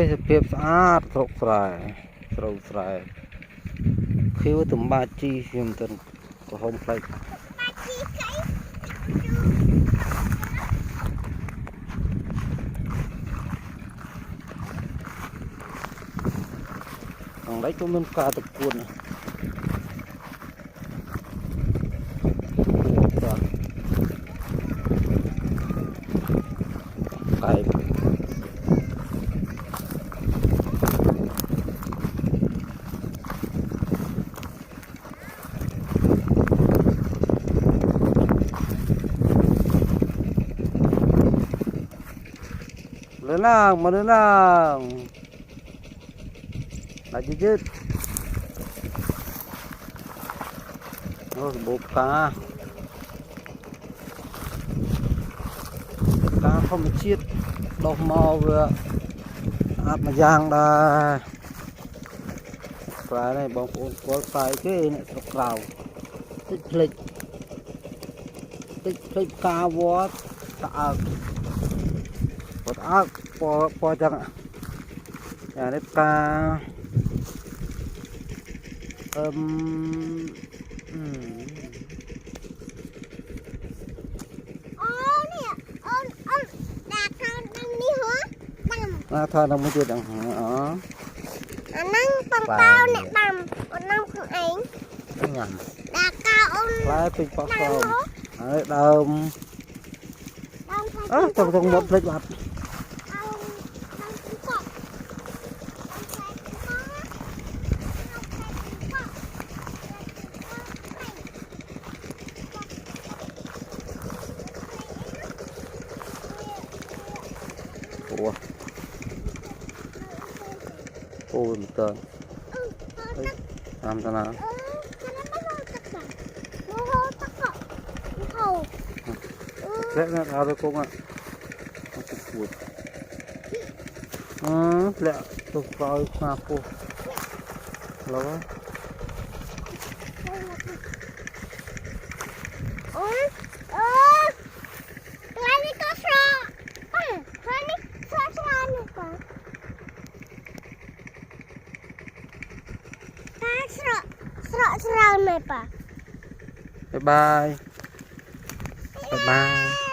ទេសភាពស្អាតស្រុកស្រែស្រូវស្រែខៀវទំបាជីខ្ញុំទៅក្រហមផ្លេចអង្រៃក៏មានការតគួនកាយRenang, merenang. Lagi jut. Oh, buka. Buka không chiết. Đọc màu vừa. Áp mà giang đây. Cái này bóng có sai cái này sọc rào. Tích lịch. Tích lịch cao quá. Tạ. Bột ác po chẳng ạ. Nhà nếp ca thôi đâu mới chưa đằng ở năng bằng cao nè bằng năng không ảnh nhầm đà cao ôn lái pin pop ở đâu trong một lịch mặt ôi tơn làm thế nào lẽ ra tháo được không ạ lẽ tôi coi mà cô lâu quá bye bye bye bye